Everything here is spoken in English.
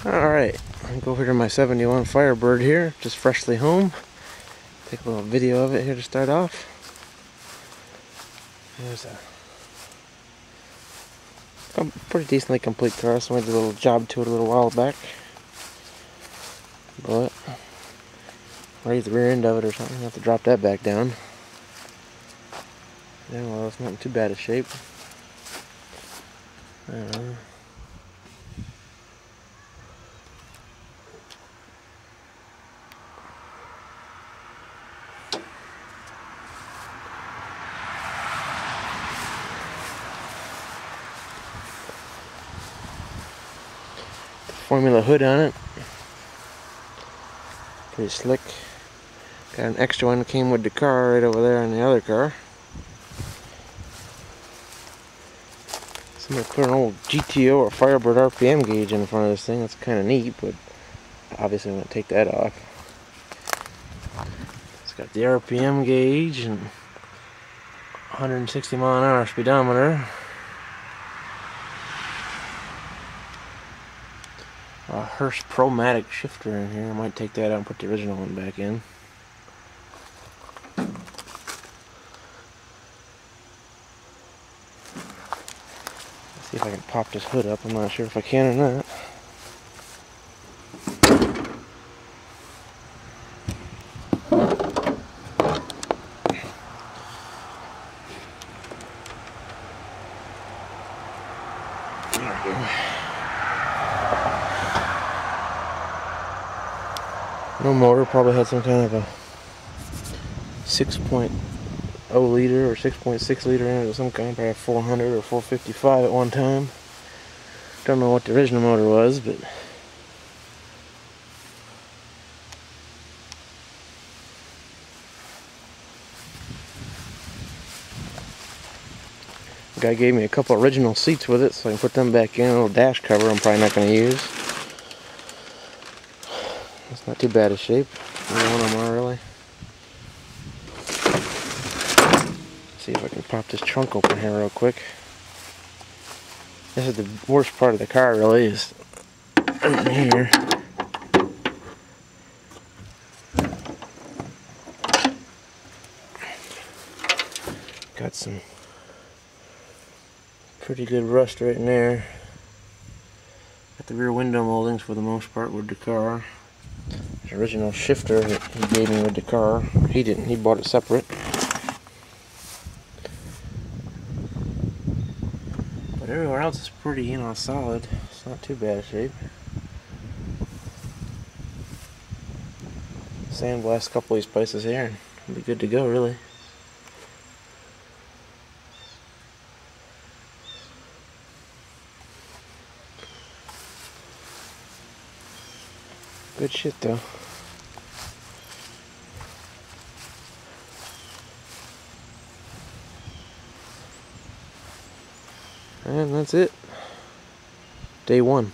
Alright, I'll go over to my 71 Firebird here, just freshly home. Take a little video of it here to start off. There's a pretty decently complete car, so I did a little job to it a little while back. But, raise the rear end of it or something, I'll have to drop that back down. Yeah, well, it's not in too bad a shape. Formula hood on it. Pretty slick. Got an extra one that came with the car right over there in the other car. Somebody put an old GTO or Firebird RPM gauge in front of this thing. That's kind of neat, but obviously I'm going to take that off. It's got the RPM gauge and 160 mile an hour speedometer. A Hearse Pro-Matic shifter in here. I might take that out and put the original one back in. Let's see if I can pop this hood up. I'm not sure if I can or not. There we go. No motor, probably had some kind of a 6.0 liter or 6.6 liter in it of some kind, probably 400 or 455 at one time. Don't know what the original motor was, but the guy gave me a couple original seats with it, so I can put them back in. A little dash cover I'm probably not going to use. It's not too bad a shape. Neither one of them are really. See if I can pop this trunk open here real quick. This is the worst part of the car really, is right in here. Got some pretty good rust right in there. Got the rear window moldings for the most part with the car. The original shifter that he gave me with the car, he didn't, he bought it separate. But everywhere else is pretty, solid. It's not too bad a shape. Sandblast a couple of these places here and it'll be good to go really. Good shit though. And that's it. Day one.